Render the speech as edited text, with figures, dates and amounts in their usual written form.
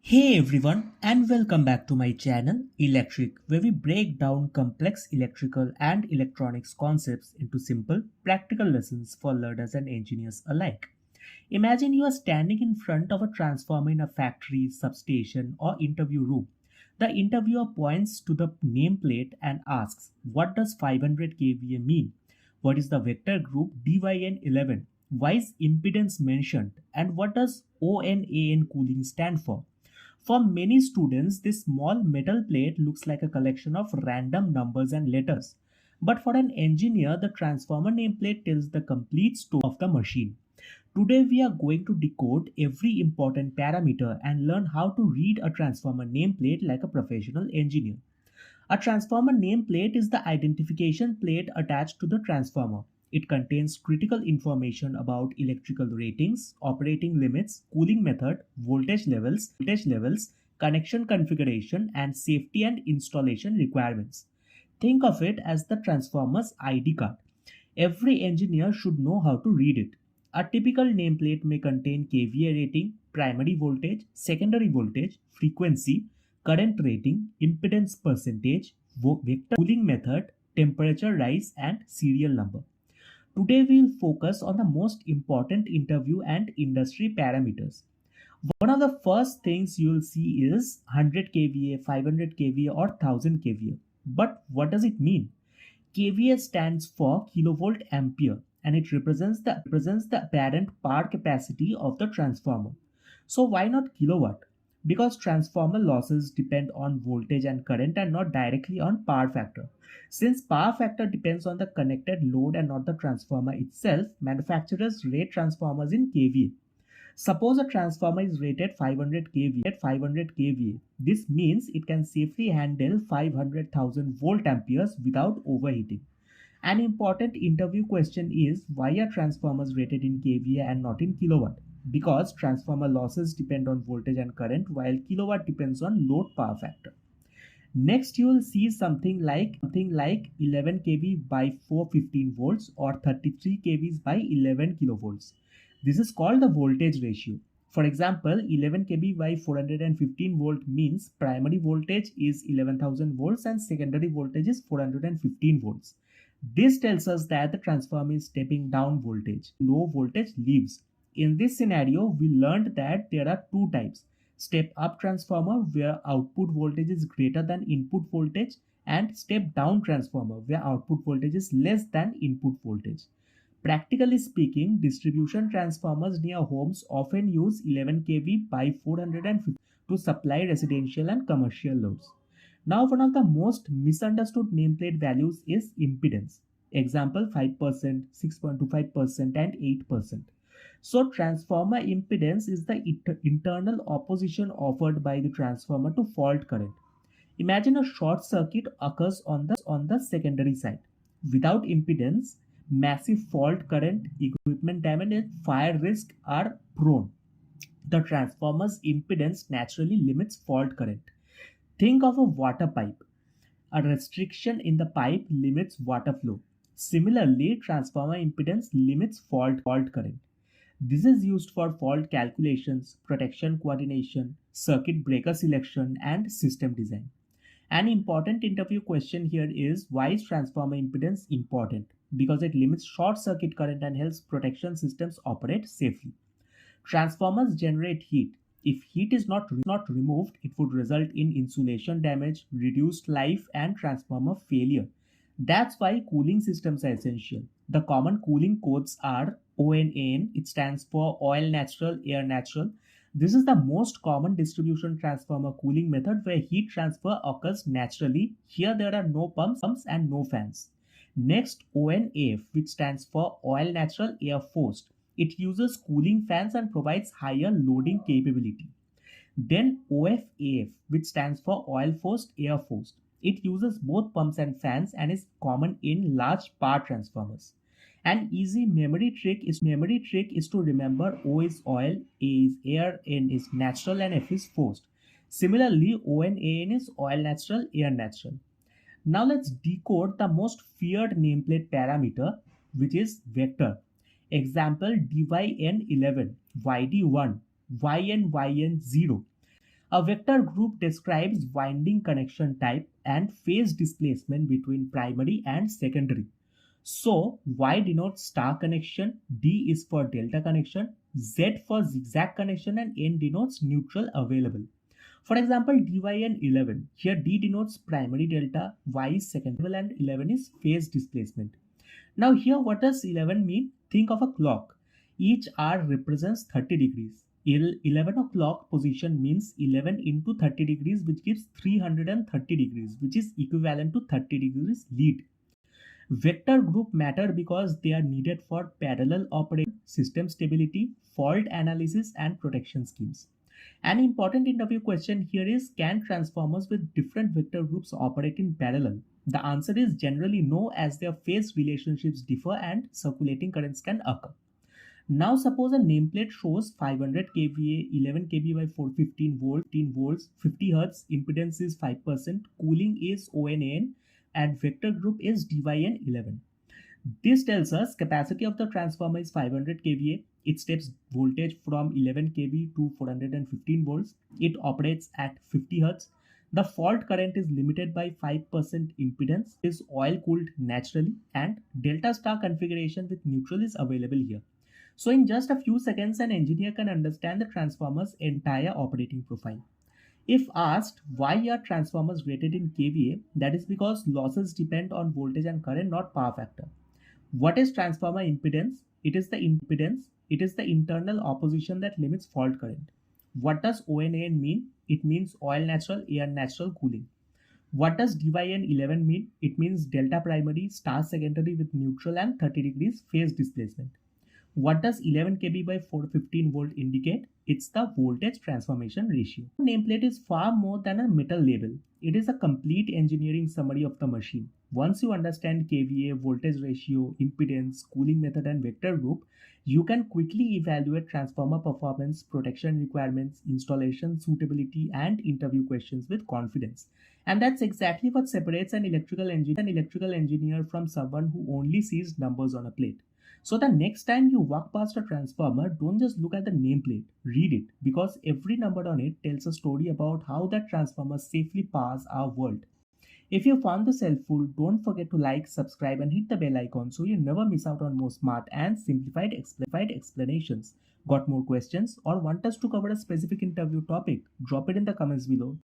Hey everyone, and welcome back to my channel Electric, where we break down complex electrical and electronics concepts into simple, practical lessons for learners and engineers alike. Imagine you are standing in front of a transformer in a factory, substation, or interview room. The interviewer points to the nameplate and asks, "What does 500 kVA mean? What is the vector group DYN11? Why is impedance mentioned? And what does ONAN cooling stand for?" For many students, this small metal plate looks like a collection of random numbers and letters. But for an engineer, the transformer nameplate tells the complete story of the machine. Today, we are going to decode every important parameter and learn how to read a transformer nameplate like a professional engineer. A transformer nameplate is the identification plate attached to the transformer. It contains critical information about electrical ratings, operating limits, cooling method, voltage levels, connection configuration, and safety and installation requirements. Think of it as the transformer's ID card. Every engineer should know how to read it. A typical nameplate may contain kVA rating, primary voltage, secondary voltage, frequency, current rating, impedance percentage, vector cooling method, temperature rise, and serial number. Today we will focus on the most important interview and industry parameters. One of the first things you will see is 100 kVA, 500 kVA, or 1000 kVA. But what does it mean? kVA stands for kilovolt ampere and it represents the apparent power capacity of the transformer. So why not kilowatt? Because transformer losses depend on voltage and current and not directly on power factor. Since power factor depends on the connected load and not the transformer itself, manufacturers rate transformers in kVA. Suppose a transformer is rated 500 kVA. This means it can safely handle 500,000 volt amperes without overheating. An important interview question is, why are transformers rated in kVA and not in kilowatt? Because transformer losses depend on voltage and current while kilowatt depends on load power factor. Next, you will see something like 11 kV by 415 volts or 33 kV by 11 kilovolts. This is called the voltage ratio. For example, 11 kV by 415 volt means primary voltage is 11,000 volts and secondary voltage is 415 volts. This tells us that the transformer is stepping down voltage. Low voltage leaves. In this scenario, we learned that there are two types: step up transformer where output voltage is greater than input voltage, and step down transformer where output voltage is less than input voltage. Practically speaking, distribution transformers near homes often use 11 kV by 450 to supply residential and commercial loads. Now, one of the most misunderstood nameplate values is impedance. Example: 5%, 6.25%, and 8%. So transformer impedance is the internal opposition offered by the transformer to fault current. Imagine a short circuit occurs on the secondary side. Without impedance, massive fault current, equipment damage, and fire risk are prone. The transformer's impedance naturally limits fault current. Think of a water pipe. A restriction in the pipe limits water flow. Similarly, transformer impedance limits fault current. This is used for fault calculations, protection coordination, circuit breaker selection, and system design. An important interview question here is, why is transformer impedance important? Because it limits short circuit current and helps protection systems operate safely. Transformers generate heat. If heat is not removed, it would result in insulation damage, reduced life, and transformer failure. That's why cooling systems are essential. The common cooling codes are ONAN, it stands for oil natural, air natural. This is the most common distribution transformer cooling method where heat transfer occurs naturally. Here there are no pumps and no fans. Next, ONAF, which stands for oil natural, air forced. It uses cooling fans and provides higher loading capability. Then OFAF, which stands for oil forced, air forced. It uses both pumps and fans and is common in large power transformers. An easy memory trick is to remember O is oil, A is air, N is natural, and F is forced. Similarly, O and AN is oil natural, air natural. Now let's decode the most feared nameplate parameter, which is vector. Example: DYN11, YD1, YN 0. A vector group describes winding connection type and phase displacement between primary and secondary. So Y denotes star connection, D is for delta connection, Z for zigzag connection, and N denotes neutral available. For example, DYN11. Here D denotes primary delta, Y is secondary, and 11 is phase displacement. Now here what does 11 mean? Think of a clock. Each hour represents 30 degrees. 11 o'clock position means 11 into 30 degrees, which gives 330 degrees, which is equivalent to 30 degrees lead. Vector group matter because they are needed for parallel operation, system stability, fault analysis, and protection schemes. An important interview question here is, can transformers with different vector groups operate in parallel? The answer is generally no, as their phase relationships differ and circulating currents can occur. Now suppose a nameplate shows 500 kVA, 11 kV by 415 volts, 50 Hz, impedance is 5%, cooling is ONAN, and vector group is DYN11. This tells us capacity of the transformer is 500 kVA. It steps voltage from 11 kV to 415 volts. It operates at 50 Hz. The fault current is limited by 5% impedance, is oil cooled naturally, and delta star configuration with neutral is available here. So in just a few seconds, an engineer can understand the transformer's entire operating profile. If asked why are transformers rated in kVA, that is because losses depend on voltage and current, not power factor. What is transformer impedance? It is the impedance. It is the internal opposition that limits fault current. What does ONAN mean? It means oil natural, air natural cooling. What does DYN11 mean? It means delta primary, star secondary with neutral and 30 degrees phase displacement. What does 11 kV by 415 volt indicate? It's the voltage transformation ratio. Nameplate is far more than a metal label. It is a complete engineering summary of the machine. Once you understand kVA, voltage ratio, impedance, cooling method, and vector group, you can quickly evaluate transformer performance, protection requirements, installation suitability, and interview questions with confidence. And that's exactly what separates an electrical engineer from someone who only sees numbers on a plate. So the next time you walk past a transformer, don't just look at the nameplate, read it, because every number on it tells a story about how that transformer safely powers our world. If you found this helpful, don't forget to like, subscribe, and hit the bell icon so you never miss out on more smart and simplified explanations. Got more questions or want us to cover a specific interview topic? Drop it in the comments below.